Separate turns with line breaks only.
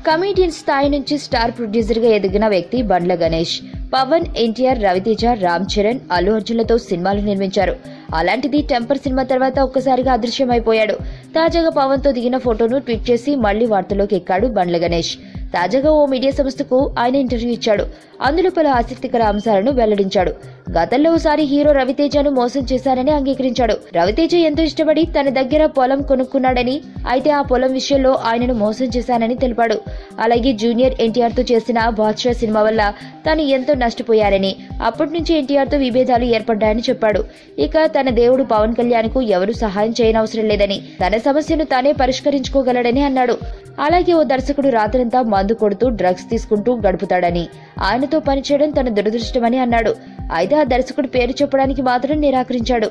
Comedian స్థాయి నుంచి star producer గా ఎదిగిన వ్యక్తి బండ్ల గణేష్. పవన్, ఎన్టీఆర్, రవితేజ, రామ్ చరణ్, అల్లు అర్జున్లతో సినిమాలు నిర్మించారు. అలాంటిది టెంపర్ సినిమా తర్వాత ఒక్కసారిగా అదృశ్యమైపోయాడు. తాజాగా పవన్ తో దిగిన ఫోటోను ట్వీట్ చేసి మళ్లీ వార్తల్లోకి ఎక్కాడు బండ్ల గణేష్. తాజాగా ఓ మీడియా సంస్థకు ఆయన ఇంటర్వ్యూ ఇచ్చాడు. అందులో పలు ఆసక్తికర అంశాలను వెల్లడించాడు. గతంలో ఓసారి హీరో రవితేజను మోసం చేశారని అంగీకరించాడు. రవితేజ ఎంతో ఇష్టపడి తన దగ్గర పొలం కొనుక్కున్నాడని, అయితే ఆ పొలం విషయంలో ఆయనను మోసం చేశానని తెలిపాడు. అలాగే జూనియర్ ఎన్టీఆర్ తో చేసిన బాద్షా సినిమా వల్ల తాను ఎంతో నష్టపోయారని, అప్పటి నుంచి ఎన్టీఆర్ తో విభేదాలు ఏర్పడ్డాయని చెప్పాడు. ఇక తన దేవుడు పవన్ కళ్యాణ్ కు ఎవరూ సహాయం చేయనవసరం లేదని, తన సమస్యను తానే పరిష్కరించుకోగలడని అన్నాడు. అలాగే ఓ దర్శకుడు రాత్రంతా మందు కొడుతూ డ్రగ్స్ తీసుకుంటూ గడుపుతాడని, ఆయనతో పనిచేయడం తన దురదృష్టమని అన్నాడు. అయితే ఆ దర్శకుడు పేరు చెప్పడానికి మాత్రం నిరాకరించాడు.